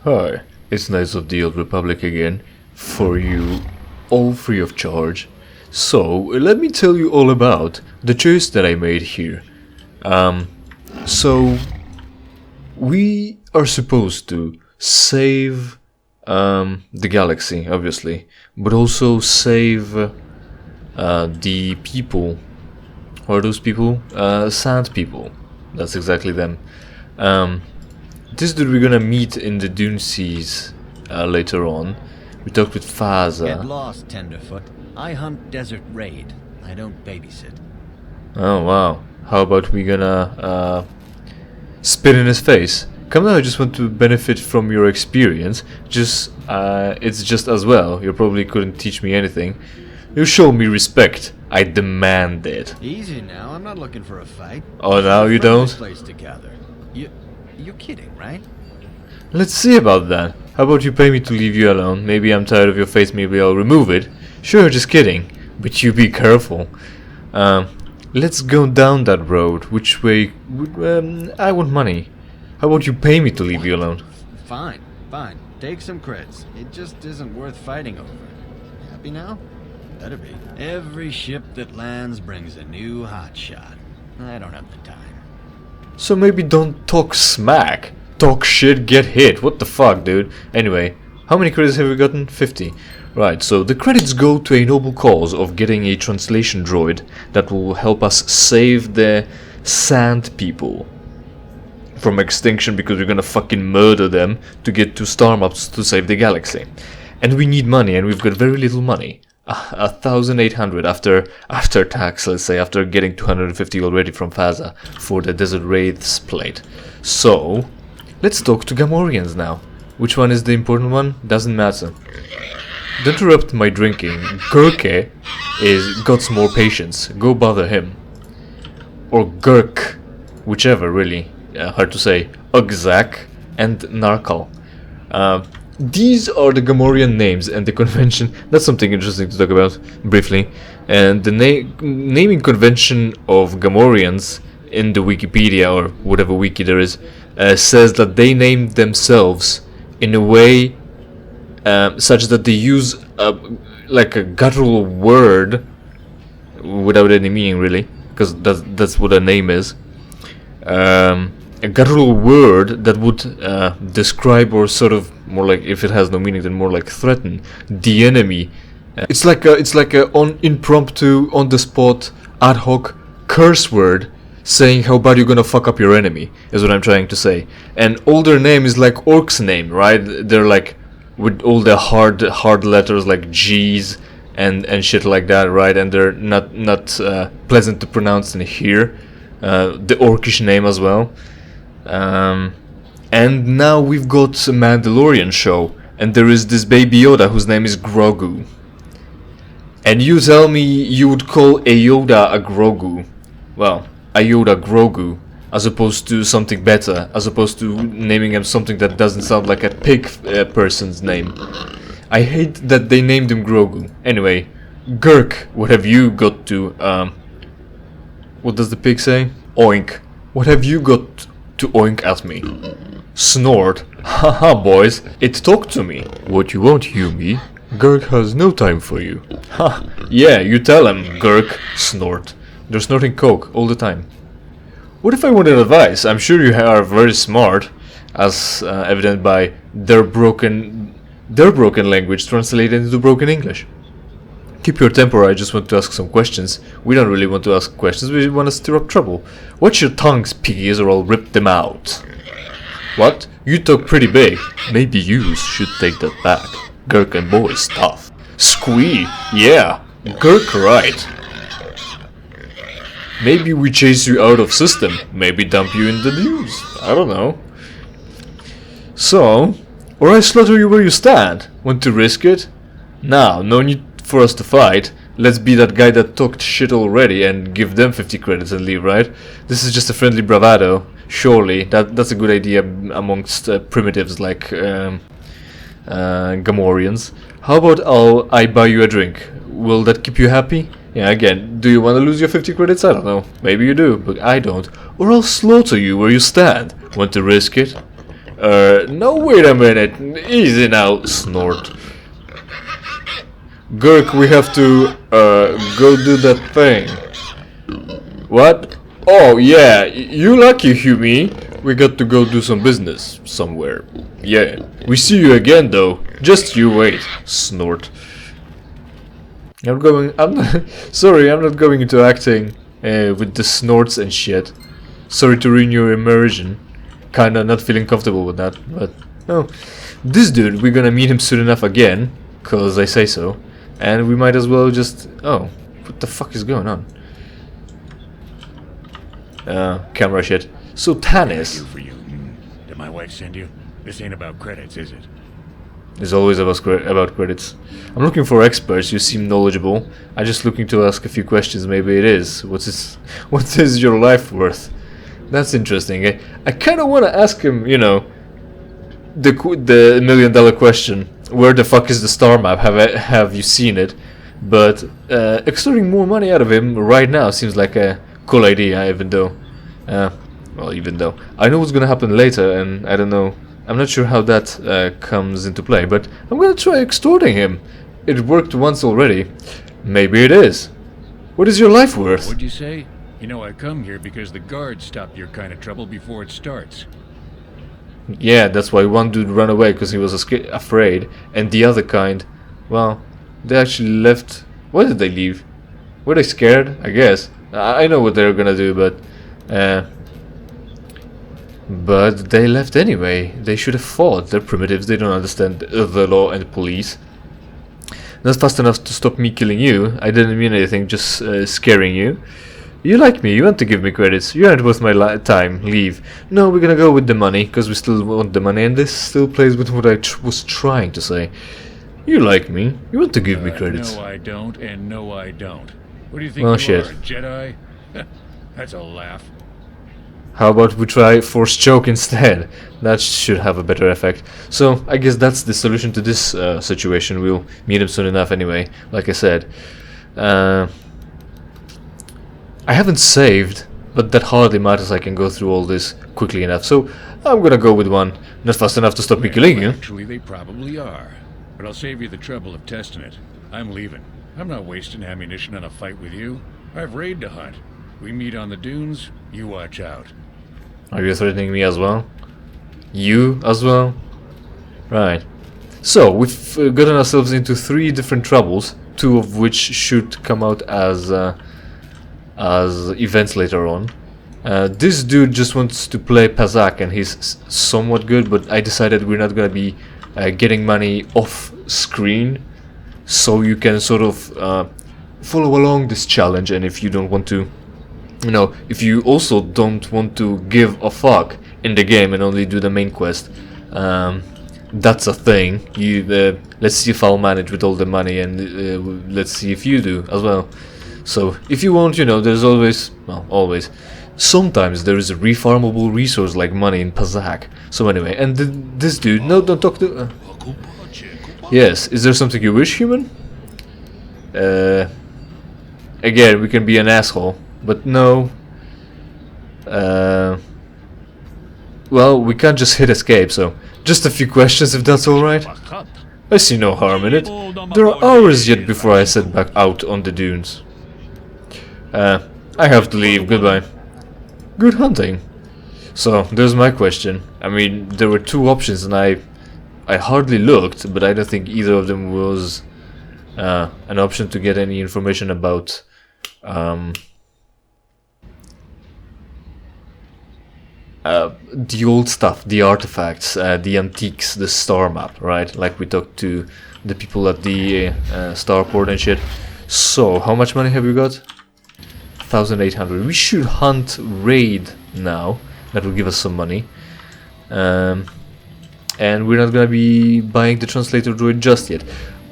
Hi, it's Knights of the Old Republic again, for you, all free of charge. So, let me tell you all about the choice that I made here. So, we are supposed to save the galaxy, obviously, but also save the people. What are those people? Sand people. That's exactly them. This dude we're gonna meet in the Dune Seas later on. We talked with Faza. Get lost, Tenderfoot. I hunt desert raid. I don't babysit. Oh wow. How about we gonna spit in his face? Come on, I just want to benefit from your experience. It's just as well. You probably couldn't teach me anything. You show me respect. I demand it. Easy now. I'm not looking for a fight. Oh, now you don't? Place to gather. You're kidding, right? Let's see about that. How about you pay me to leave you alone? Maybe I'm tired of your face, maybe I'll remove it. Sure, just kidding. But you be careful. Let's go down that road. Which way? I want money. How about you pay me to leave you alone? Fine. Take some creds. It just isn't worth fighting over. Happy now? Better be. Every ship that lands brings a new hotshot. I don't have the time. So maybe don't talk smack. Talk shit, get hit. What the fuck, dude? Anyway, how many credits have we gotten? 50. Right, so the credits go to a noble cause of getting a translation droid that will help us save the sand people from extinction, because we're gonna fucking murder them to get to star maps to save the galaxy. And we need money, and we've got very little money. 1,800 after tax, let's say, after getting 250 already from Faza for the Desert Wraiths plate. So, let's talk to Gamorreans now. Which one is the important one? Doesn't matter. Don't interrupt my drinking. Gurke got more patience. Go bother him. Or Gurk, whichever, really. Hard to say. Ugzak and Narkal. These are the Gamorrean names and the convention. That's something interesting to talk about briefly. And the naming convention of Gamorreans in the Wikipedia, or whatever wiki there is, says that they named themselves in a way such that they use like a guttural word without any meaning, really, because that's what a name is. A guttural word that would describe, or sort of more like, if it has no meaning, then more like threaten the enemy. It's like a impromptu, on the spot, ad hoc curse word saying how bad you're gonna fuck up your enemy, is what I'm trying to say. And all their name is like orcs' name, right? They're like with all the hard letters like G's and shit like that, right? And they're not pleasant to pronounce and hear. The orcish name as well. And now we've got a Mandalorian show, and there is this baby Yoda whose name is Grogu. And you tell me you would call a Yoda a Grogu. Well, a Yoda Grogu, as opposed to something better, as opposed to naming him something that doesn't sound like a pig person's name. I hate that they named him Grogu. Anyway, Gurk, what have you got to, what does the pig say? Oink. What have you got to oink at me? Snort. Haha, boys, it talked to me. What you want, Yumi? Gurk has no time for you. Ha, yeah, you tell him, Gurk. Snort. They're snorting coke all the time. What if I wanted advice? I'm sure you are very smart, as evident by their broken language translated into broken English. Keep your temper, I just want to ask some questions. We don't really want to ask questions, we want to stir up trouble. Watch your tongues, piggies, or I'll rip them out. What? You talk pretty big. Maybe you should take that back. Gurk and boys, tough. Squee, yeah. Gurk right. Maybe we chase you out of system. Maybe dump you in the news. I don't know. So, or I slaughter you where you stand. Want to risk it? Now, no need for us to fight. Let's be that guy that talked shit already and give them 50 credits and leave, right? This is just a friendly bravado. Surely, that's a good idea amongst primitives like Gamorreans. How about I buy you a drink? Will that keep you happy? Yeah, again, do you want to lose your 50 credits? I don't know. Maybe you do, but I don't. Or I'll slaughter you where you stand. Want to risk it? No, wait a minute. Easy now, snort. Gurk, we have to, go do that thing. What? Oh, yeah, you lucky, Humi. We got to go do some business somewhere. Yeah, we see you again, though. Just you wait, snort. I'm not, sorry, I'm not going into acting, with the snorts and shit. Sorry to ruin your immersion. Kinda not feeling comfortable with that, but oh, this dude, we're gonna meet him soon enough again, cause I say so, and we might as well just, oh, what the fuck is going on? Camera shit. So Tanis. For you. Did my wife send you? This ain't about credits, is it? It's always about credits. I'm looking for experts. You seem knowledgeable. I'm just looking to ask a few questions. Maybe it is. What is your life worth? That's interesting. I kind of want to ask him, you know, the $1 million question. Where the fuck is the star map? Have you seen it? But extorting more money out of him right now seems like a cool idea. Even though I know what's gonna happen later, and I don't know. I'm not sure how that comes into play. But I'm gonna try extorting him. It worked once already. Maybe it is. What is your life worth? What'd you say? You know, I come here because the guards stop your kind of trouble before it starts. Yeah, that's why one dude ran away because he was afraid, and the other kind, well, they actually left. Why did they leave? Were they scared? I guess. I know what they're gonna do, but they left anyway. They should have fought. They're primitives. They don't understand the law and police. Not fast enough to stop me killing you. I didn't mean anything, just scaring you. You like me, you want to give me credits, you aren't worth my time, leave. No, we're gonna go with the money, because we still want the money, and this still plays with what I was trying to say. You like me, you want to give me credits. No I don't, and no I don't. What do you think Well, you shit. are, a Jedi? That's a laugh. How about we try Force Choke instead? That should have a better effect. So, I guess that's the solution to this situation. We'll meet him soon enough anyway, like I said. I haven't saved, but that hardly matters. I can go through all this quickly enough. So, I'm gonna go with one. Not fast enough to stop me killing you. Actually, they probably are. But I'll save you the trouble of testing it. I'm leaving. I'm not wasting ammunition on a fight with you. I've raid to hunt. We meet on the dunes, you watch out. Are you threatening me as well? You as well? Right. So, we've gotten ourselves into 3 different troubles, 2 of which should come out as events later on. This dude just wants to play Pazak, and he's somewhat good, but I decided we're not gonna be getting money off screen, so you can sort of follow along this challenge. And if you don't want to, you know, if you also don't want to give a fuck in the game and only do the main quest, that's a thing. You let's see if I'll manage with all the money, and let's see if you do as well. So, if you want, you know, there's always, well, always, sometimes there is a refarmable resource like money in Pazak. So anyway, and this dude, no, don't talk to... Yes, is there something you wish, human? Again, we can be an asshole, but no. Well, we can't just hit escape, so just a few questions if that's alright. I see no harm in it. There are hours yet before I set back out on the dunes. I have to leave, goodbye. Good hunting. So, there's my question. I mean, there were 2 options and I hardly looked, but I don't think either of them was an option to get any information about the old stuff, the artifacts, the antiques, the star map, right? Like we talked to the people at the starport and shit. So, how much money have we got? 1,800. We should hunt raid now. That will give us some money. And we're not gonna be buying the translator droid just yet.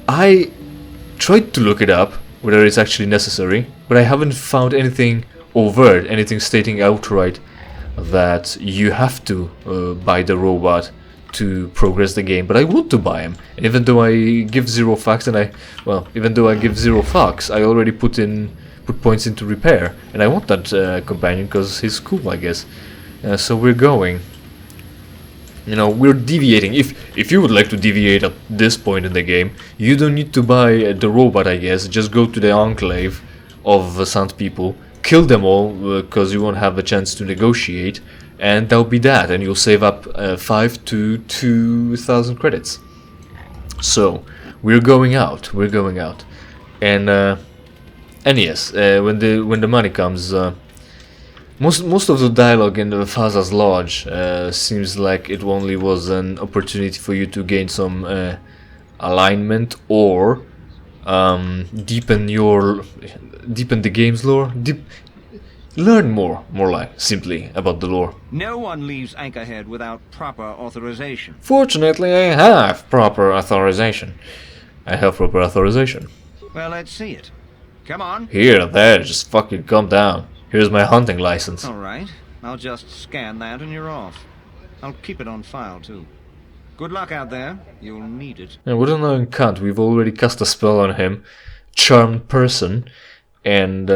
I tried to look it up, whether it's actually necessary, but I haven't found anything overt, anything stating outright that you have to buy the robot to progress the game. But I want to buy him, and even though I give 0 fucks, and even though I give 0 fucks, I already put points into repair, and I want that companion because he's cool, I guess. So we're going. You know, we're deviating. If you would like to deviate at this point in the game, you don't need to buy the robot, I guess. Just go to the enclave of Sand people, kill them all, because you won't have a chance to negotiate, and that'll be that, and you'll save up 5 to 2,000 credits. So we're going out, and yes, when the money comes, most of the dialogue in the Faza's Lodge seems like it only was an opportunity for you to gain some alignment or deepen the game's lore, learn more like simply about the lore. No one leaves Anchorhead without proper authorization. Fortunately, I have proper authorization. Well, let's see it. Come on. Here, there, just fucking calm down. Here's my hunting license. All right. I'll just scan that and you're off. I'll keep it on file, too. Good luck out there. You'll need it. And what an annoying cunt. We've already cast a spell on him. Charmed person. And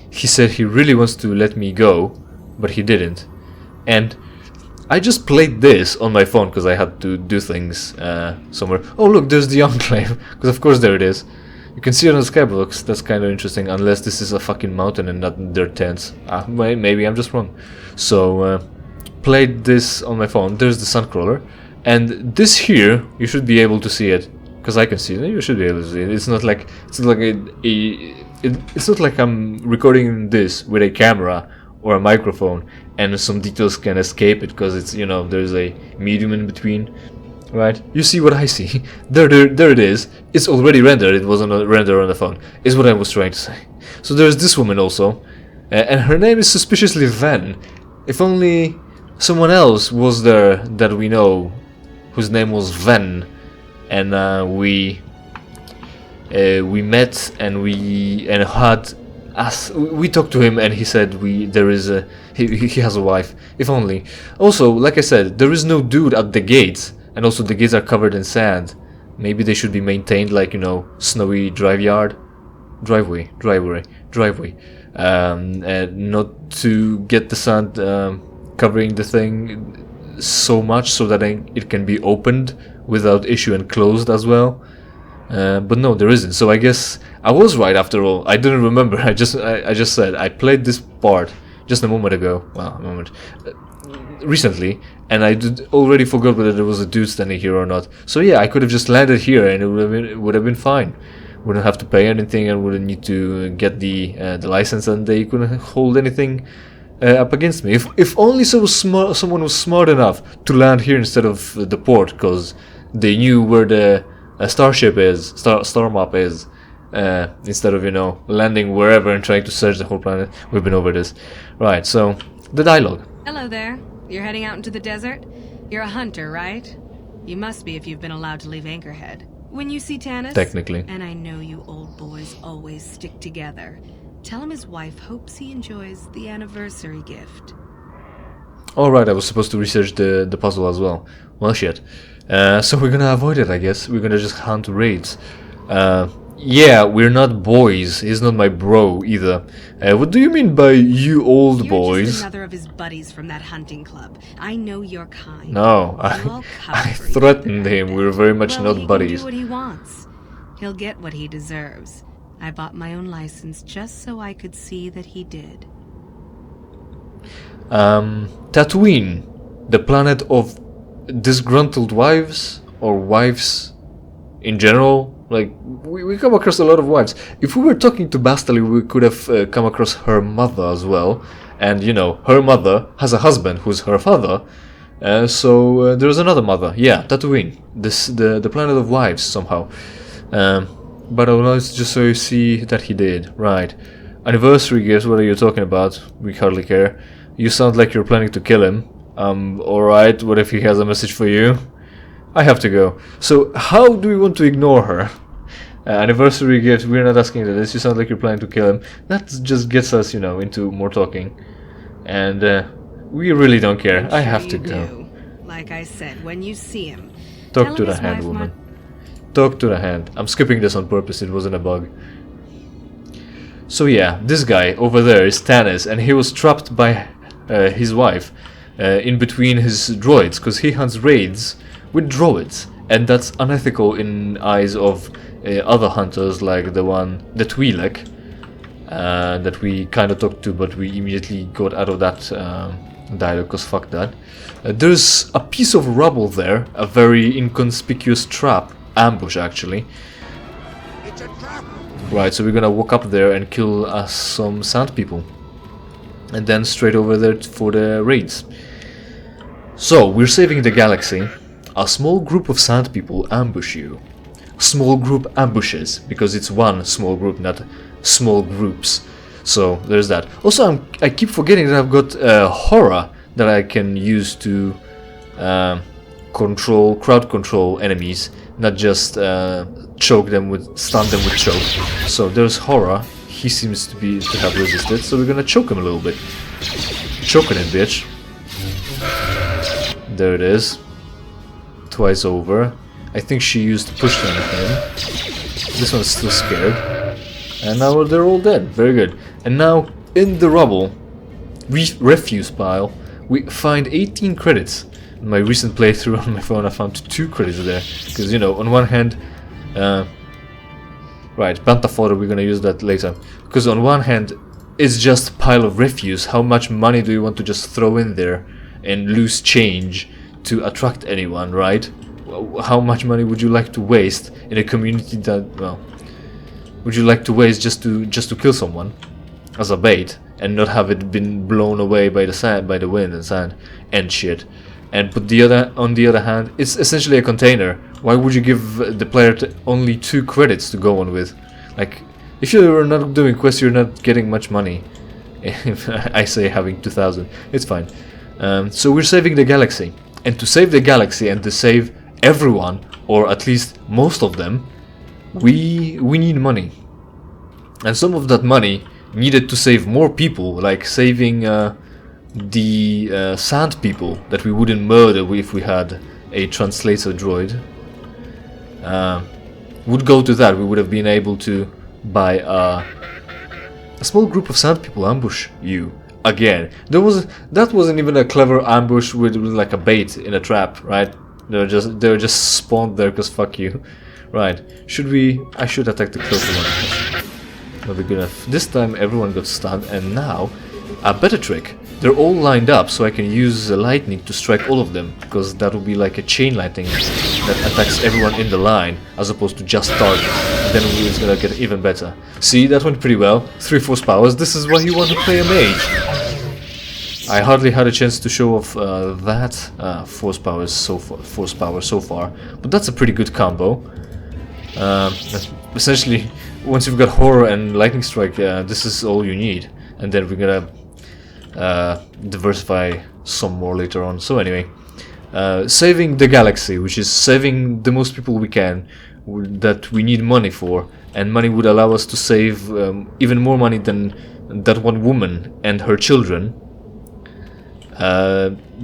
he said he really wants to let me go, but he didn't. And I just played this on my phone because I had to do things somewhere. Oh look, there's the enclave. Because of course there it is. You can see it on the skyblocks. That's kind of interesting. Unless this is a fucking mountain and not their tents. Maybe I'm just wrong. So played this on my phone. There's the Suncrawler. And this here, you should be able to see it. Because I can see it. You should be able to see it. It's not like it's not like I'm recording this with a camera or a microphone and some details can escape it because it's, you know, there's a medium in between, right? You see what I see. There it is. It's already rendered. It wasn't rendered on the phone. Is what I was trying to say. So there's this woman also, and her name is suspiciously Ven. If only someone else was there that we know, whose name was Ven, and we met and we talked to him and he said he has a wife. If only. Also, like I said, there is no dude at the gates, and also the gates are covered in sand. Maybe they should be maintained like, you know, snowy driveway, and not to get the sand covering the thing so much so that it can be opened without issue and closed as well. But no, there isn't. So I guess I was right after all. I didn't remember. I just said I played this part just a moment ago. Well, recently, and I already forgot whether there was a dude standing here or not. So yeah, I could have just landed here, and it would have been fine. Wouldn't have to pay anything, and wouldn't need to get the license, and they couldn't hold anything up against me. If only someone was smart enough to land here instead of the port, because they knew where the starship is, star map is, instead of, you know, landing wherever and trying to search the whole planet. We've been over this. Right, so, the dialogue. Hello there. You're heading out into the desert? You're a hunter, right? You must be if you've been allowed to leave Anchorhead. When you see Tanis... Technically. And I know you old boys always stick together. Tell him his wife hopes he enjoys the anniversary gift. Alright, I was supposed to research the puzzle as well. Well, shit. So we're gonna avoid it, I guess. We're gonna just hunt raids. Yeah, we're not boys. He's not my bro either. What do you mean by you old boys? You're just another of his buddies from that hunting club. I know your kind. No, I threatened him. We're very much not buddies. He'll do what he wants. He'll get what he deserves. I bought my own license just so I could see that he did. Tatooine, the planet of disgruntled wives, or wives in general. Like, we come across a lot of wives. If we were talking to Bastily, we could have come across her mother as well. And, you know, her mother has a husband who's her father. So there's another mother. Yeah, Tatooine. The planet of wives, somehow. But I will just so you see that he did. Right. Anniversary gifts, what are you talking about? We hardly care. You sound like you're planning to kill him. Alright, what if he has a message for you? I have to go. So, how do we want to ignore her? Anniversary gift, we're not asking that. You sound like you're planning to kill him. That just gets us, you know, into more talking. And we really don't care. I have to go. Like I said, when you see him, talk to the hand, woman. Talk to the hand. I'm skipping this on purpose, it wasn't a bug. So yeah, this guy over there is Tanis, and he was trapped by his wife. in between his droids, because he hunts raids with droids, and that's unethical in eyes of other hunters like the Twi'lek that we kind of talked to, but we immediately got out of that dialogue because fuck that. There's a piece of rubble there, a very inconspicuous trap, ambush actually. It's a trap. Right, so we're gonna walk up there and kill some sand people, and then straight over there for the raids. So we're saving the galaxy. A small group of sand people ambush you. Small group ambushes, because it's one small group, not small groups. So there's that. Also, I keep forgetting that I've got horror that I can use to crowd control enemies, not just stun them with choke. So there's horror. He seems to have resisted, so we're gonna choke him a little bit. Choking him, bitch. There it is. Twice over. I think she used push on him. This one's still scared. And now they're all dead. Very good. And now, in the rubble, refuse pile, we find 18 credits. In my recent playthrough on my phone, I found 2 credits there. Because, you know, on one hand... right, Banta fodder, we're gonna use that later. Because on one hand, it's just a pile of refuse. How much money do you want to just throw in there and lose change to attract anyone, right? How much money would you like to waste in a community that, well, would you like to waste just to kill someone as a bait and not have it been blown away by the sand, by the wind and sand and shit? And but on the other hand, it's essentially a container. Why would you give the player only 2 credits to go on with? Like, if you're not doing quests, you're not getting much money. If I say having 2,000, it's fine. So we're saving the galaxy, and to save the galaxy and to save everyone, or at least most of them, we need money. And some of that money needed to save more people, like saving the sand people that we wouldn't murder if we had a translator droid. Would go to that. We would have been able to buy a small group of sand people ambush you again. That wasn't even a clever ambush with like a bait in a trap, right? They were just spawned there because fuck you. Right, I should attack the closer one. Not be good enough. This time everyone got stunned, and now a better trick. They're all lined up, so I can use the lightning to strike all of them, because that will be like a chain lightning that attacks everyone in the line, as opposed to just target. Then it's gonna get even better. See, that went pretty well. 3 force powers. This is why you want to play a mage. I hardly had a chance to show off that force power so far, but that's a pretty good combo. Essentially, once you've got horror and lightning strike, this is all you need, and then we're gonna diversify some more later on. So anyway, saving the galaxy, which is saving the most people we can, that we need money for, and money would allow us to save even more money than that one woman and her children.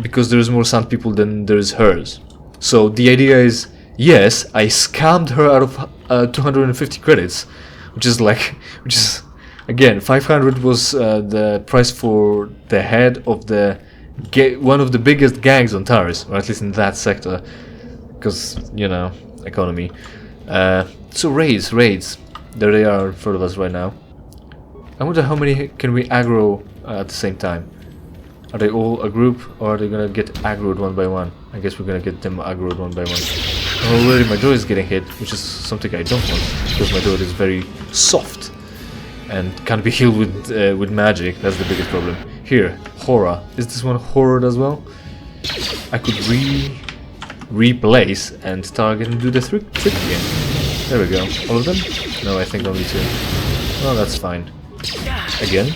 Because there's more sand people than there's hers. So the idea is, yes, I scammed her out of 250 credits, which is again, 500 was the price for the head of one of the biggest gangs on Taris, or at least in that sector, because, you know, economy. So raids, there they are in front of us right now. I wonder how many can we aggro at the same time. Are they all a group, or are they gonna get aggroed one by one? I guess we're gonna get them aggroed one by one. And already my droid is getting hit, which is something I don't want, because my droid is very soft and can't be healed with magic. That's the biggest problem. Here, horror. Is this one horror as well? I could replace and target and do the trick again. There we go. All of them? No, I think only 2. Well, that's fine. Again.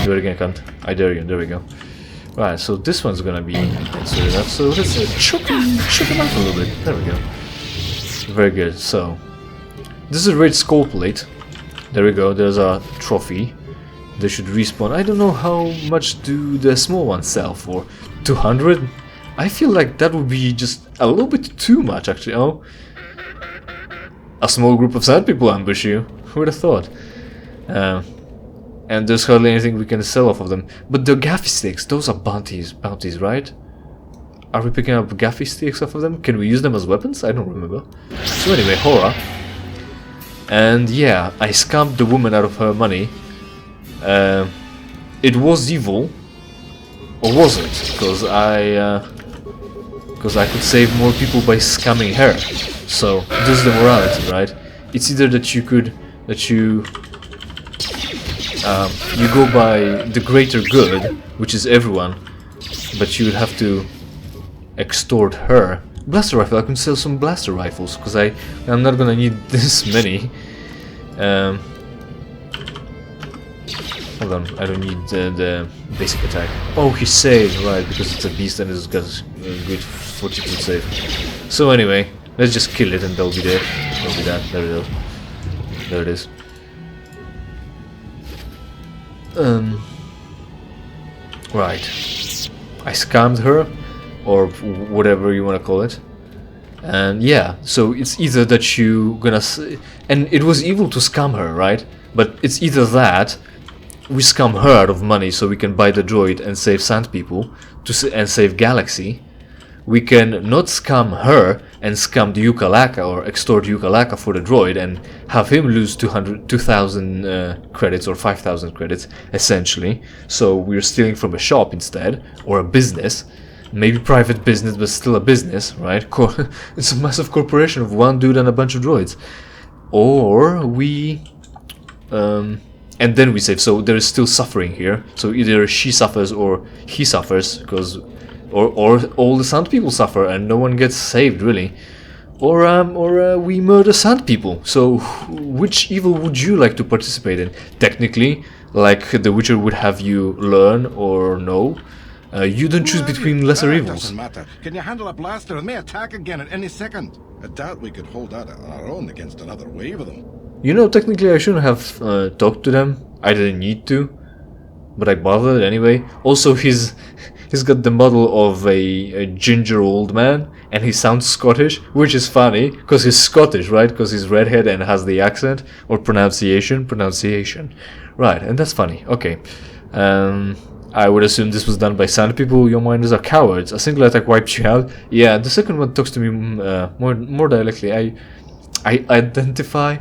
Do it again, cunt. I dare you. There we go. Right, so this one's gonna be inserted up. So let's choke him up a little bit. There we go. Very good. So this is a red skull plate. There we go. There's a trophy. They should respawn. I don't know how much do the small ones sell for. 200? I feel like that would be just a little bit too much, actually. Oh, a small group of sand people ambush you. Who would have thought? and there's hardly anything we can sell off of them. But the gaffy sticks, those are bounties, right? Are we picking up gaffy sticks off of them? Can we use them as weapons? I don't remember. So anyway, horror. And yeah, I scammed the woman out of her money. It was evil, or was it? Because I could save more people by scamming her. So this is the morality, right? It's either that you go by the greater good, which is everyone, but you would have to extort her. Blaster rifle, I can sell some blaster rifles, because I'm not gonna need this many. Hold on, I don't need the basic attack. Oh, he saved, right, because it's a beast and it's got a good fortitude save. So anyway, let's just kill it and they'll be there. They'll be that, there it is. There it is. Right. I scammed her, or whatever you want to call it. And yeah, so it's either that you gonna and it was evil to scam her, right? But it's either that we scam her out of money so we can buy the droid and save sand people and save galaxy. We can not scam her and scam the Yukalaka or extort Yukalaka for the droid and have him lose 2,000 credits or 5,000 credits essentially. So we're stealing from a shop instead, or a business. Maybe private business, but still a business, right? It's a massive corporation of one dude and a bunch of droids. Or we... and then we save, so there is still suffering here. So either she suffers or he suffers, because... Or all the sand people suffer and no one gets saved, really. Or we murder sand people. So which evil would you like to participate in? Technically, like The Witcher would have you learn or know. You don't choose between lesser evils. Doesn't matter. Can you handle a blaster? It may attack again at any second. I doubt we could hold that on our own against another wave of them. You know, technically I shouldn't have talked to them. I didn't need to, but I bothered anyway. Also, he's got the model of a ginger old man, and he sounds Scottish, which is funny, because he's Scottish, right? Because he's redhead and has the accent, or pronunciation. Right, and that's funny. Okay. I would assume this was done by sand people. Your minders are cowards. A single attack wipes you out. Yeah, the second one talks to me more directly. I identify.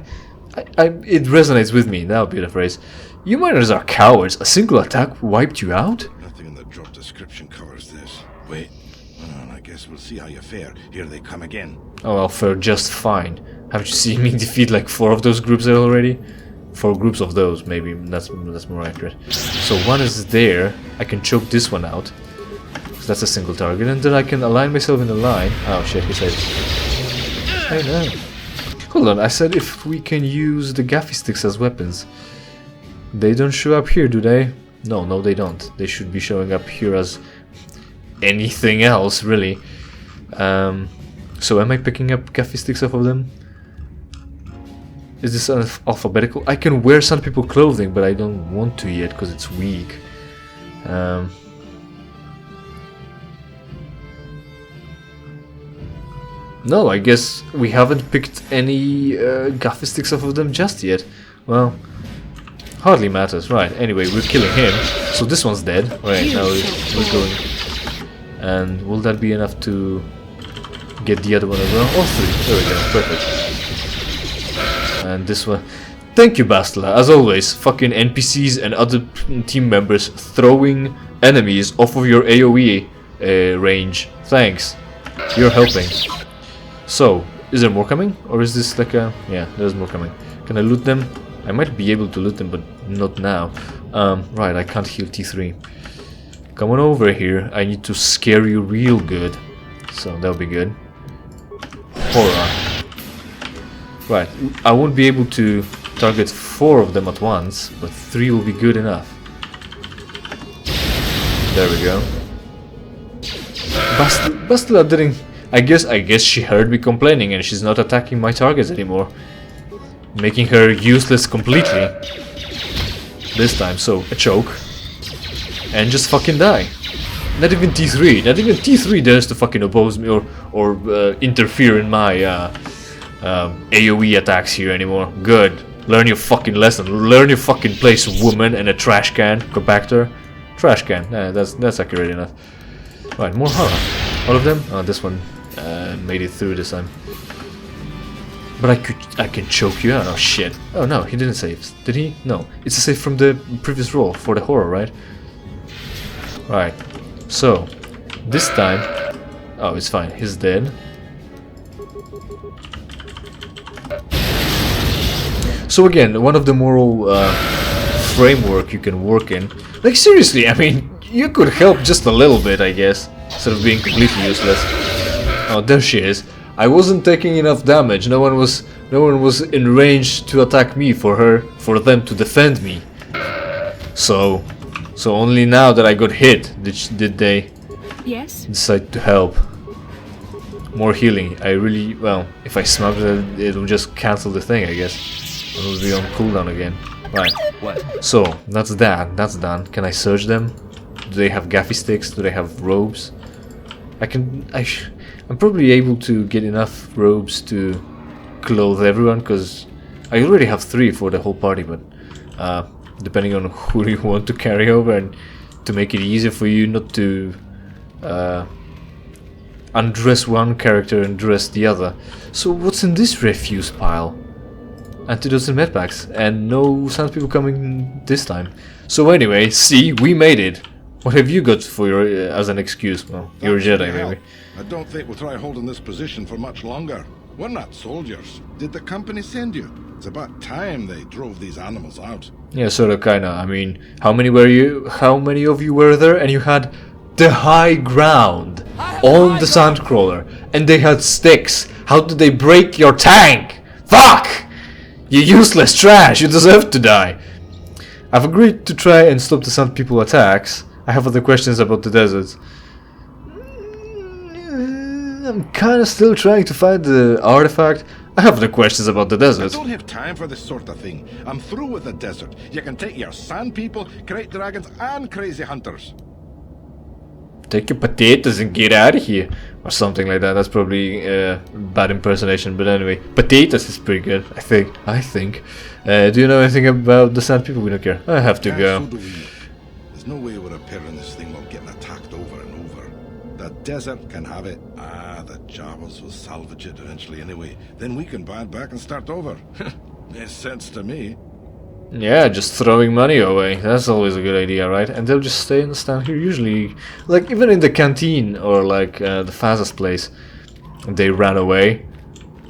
It resonates with me. That would be the phrase. You miners are cowards. A single attack wiped you out? Nothing in the drop description covers this. Wait. Well, I guess we'll see how you fare. Here they come again. Oh, I'll fare just fine. Haven't you seen me defeat like 4 of those groups already? 4 groups of those, maybe. That's more accurate. So one is there. I can choke this one out. So that's a single target. And then I can align myself in the line. Oh shit, he said. Hey, no. Hold on, I said if we can use the gaffy sticks as weapons. They don't show up here, do they? No, they don't. They should be showing up here as anything else, really. So am I picking up gaffy sticks off of them? Is this alphabetical? I can wear Sand People clothing, but I don't want to yet because it's weak. No, I guess we haven't picked any gaffy sticks off of them just yet. Well, hardly matters. Right, anyway, we're killing him. So this one's dead. Right, now we're going. And will that be enough to get the other one as well? Oh, 3. There we go. Perfect. And this one. Thank you, Bastila. As always, fucking NPCs and other team members throwing enemies off of your AoE range. Thanks. You're helping. So, is there more coming? Or is this like a... Yeah, there's more coming. Can I loot them? I might be able to loot them, but not now. Right, I can't heal T3. Come on over here. I need to scare you real good. So, that'll be good. Horror. Right, I won't be able to target 4 of them at once, but 3 will be good enough. There we go. Bastila didn't... I guess she heard me complaining and she's not attacking my targets anymore. Making her useless completely. This time, so a choke. And just fucking die. Not even T3. Not even T3 dares to fucking oppose me or interfere in my AoE attacks here anymore. Good. Learn your fucking lesson. Learn your fucking place, woman, and a trash can. Compactor. Trash can. Yeah, that's accurate enough. Right, more horror. All of them? Oh, this one made it through this time. But I can choke you out. Oh shit. Oh no, he didn't save. Did he? No. It's a save from the previous roll for the horror, right? Right. So, this time... Oh, it's fine. He's dead. So again, one of the moral framework you can work in. Like seriously, I mean, you could help just a little bit, I guess, instead of being completely useless. Oh, there she is. I wasn't taking enough damage. No one was in range to attack me for them to defend me. So only now that I got hit did they decide to help. More healing. I really, well, if I smack it will just cancel the thing, I guess. It will be on cooldown again. Right. What? So that's that. That's done. Can I search them? Do they have gaffy sticks? Do they have robes? I'm probably able to get enough robes to clothe everyone, because I already have 3 for the whole party, but depending on who you want to carry over and to make it easier for you not to undress one character and dress the other. So what's in this refuse pile? Antidotes and medpacks, and no sand people coming this time. So anyway, see, we made it. What have you got for your as an excuse? Well, you're a Jedi, maybe. I don't think we'll try holding this position for much longer. We're not soldiers. Did the company send you? It's about time they drove these animals out. Yeah, sort of, kinda. I mean, how many of you were there? And you had the high ground on the sandcrawler, and they had sticks. How did they break your tank? Fuck! You useless trash! You deserve to die. I've agreed to try and stop the sand people attacks. I have other questions about the desert. I'm kinda still trying to find the artifact. I have other questions about the I desert. don't have time for this sort of thing. I'm through with the desert. You can take your sand people, great dragons, and crazy hunters. Take your potatoes and get out of here, or something like that. That's probably bad impersonation, but anyway, potatoes is pretty good. I think. Do you know anything about the sand people? We don't care. I have to So go. do we. There's no way we're repairing this thing while getting attacked over and over. The desert can have it. The Jawas will salvage it eventually anyway. Then we can buy it back and start over. Makes sense to me. Yeah, just throwing money away. That's always a good idea, right? And they'll just stay and stand here. Usually, like even in the canteen or like the fastest place, they ran away,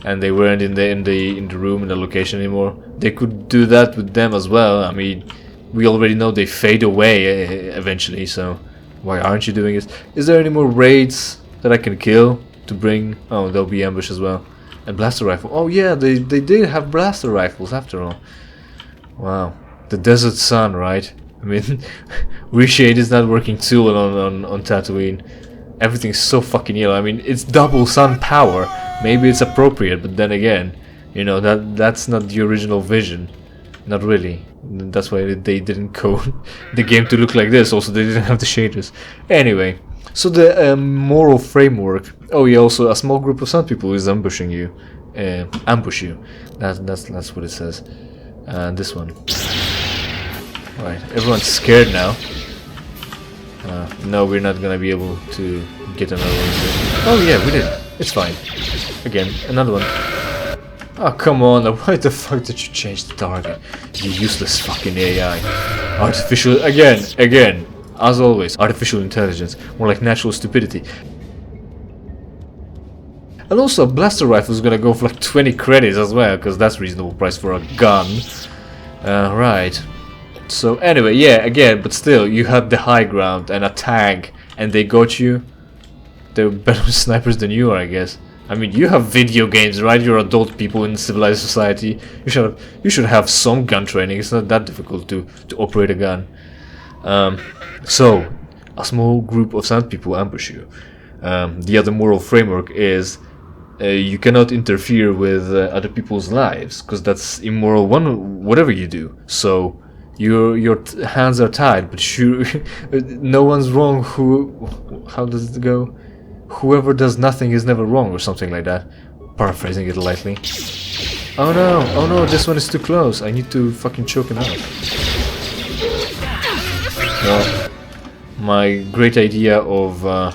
and they weren't in the room in the location anymore. They could do that with them as well. I mean, we already know they fade away eventually. So why aren't you doing it? Is there any more raids that I can kill to bring? Oh, there'll be ambush as well, and blaster rifle. Oh yeah, they did have blaster rifles after all. Wow, the desert sun, right? I mean, reshade is not working too well on Tatooine. Everything's so fucking yellow. I mean, it's double sun power. Maybe it's appropriate, but then again, you know, that's not the original vision. Not really. That's why they didn't code the game to look like this. Also, they didn't have the shaders. Anyway, so the moral framework. Oh yeah, also a small group of sand people is ambushing you. Ambush you. That's what it says. And this one. Right, everyone's scared now. No, we're not gonna be able to get another one. Oh yeah, we did. It's fine. Again, another one. Oh, come on, why the fuck did you change the target? You useless fucking AI. Artificial, again, as always, artificial intelligence. More like natural stupidity. And also, a blaster rifle is gonna go for like 20 credits as well, because that's reasonable price for a gun. Right. So anyway, yeah, again, but still, you had the high ground and a tag, and they got you. They're better snipers than you are, I guess. I mean, you have video games, right? You're adult people in civilized society. You should have some gun training. It's not that difficult to operate a gun. So, a small group of sand people ambush you. The other moral framework is you cannot interfere with other people's lives, because that's immoral. Whatever you do. So your hands are tied, but no one's wrong. How does it go? Whoever does nothing is never wrong, or something like that. Paraphrasing it lightly. Oh no, this one is too close. I need to fucking choke him out. No. My great idea of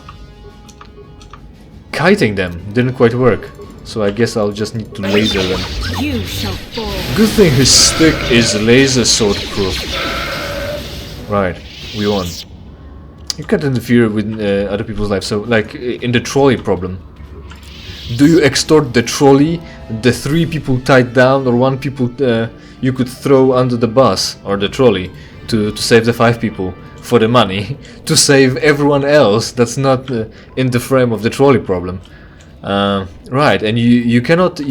kiting them didn't quite work. So I guess I'll just need to laser them. You shall fall. Good thing his stick is laser sword proof. Right, we won. You can't interfere with other people's lives. So, like in the trolley problem, do you extort the trolley, the 3 people tied down, or 1 people you could throw under the bus or the trolley to save the 5 people for the money, to save everyone else that's not in the frame of the trolley problem? Right, and you cannot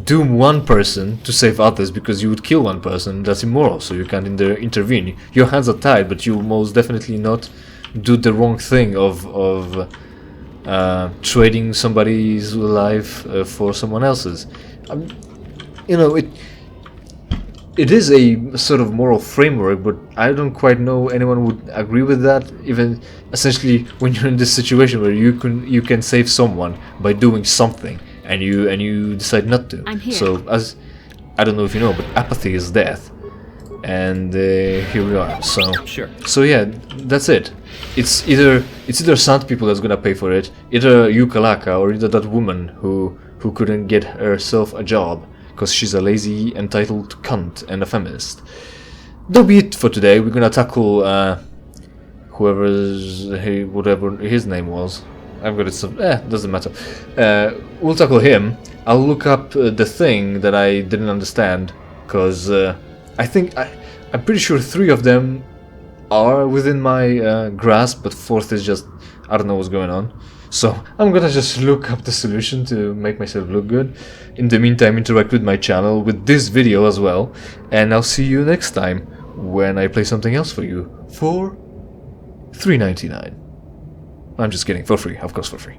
doom one person to save others, because you would kill one person. That's immoral, so you can't intervene. Your hands are tied, but you most definitely not do the wrong thing of trading somebody's life for someone else's. You know, it is a sort of moral framework, but I don't quite know anyone would agree with that. Even essentially, when you're in this situation where you can save someone by doing something, and you decide not to. I'm here. So as I don't know if you know, but apathy is death, and here we are. So Sure. So yeah, that's it. It's either Sand people that's gonna pay for it, either you Kalaka, or either that woman who couldn't get herself a job because she's a lazy, entitled cunt and a feminist. That'll be it for today. We're gonna tackle whatever his name was. I've got it some. Doesn't matter. We'll tackle him. I'll look up the thing that I didn't understand, because I'm pretty sure 3 of them are within my grasp, but 4th is just, I don't know what's going on. So I'm gonna just look up the solution to make myself look good. In the meantime, interact with my channel with this video as well, and I'll see you next time when I play something else for you for $3.99. I'm just kidding, for free, of course, for free.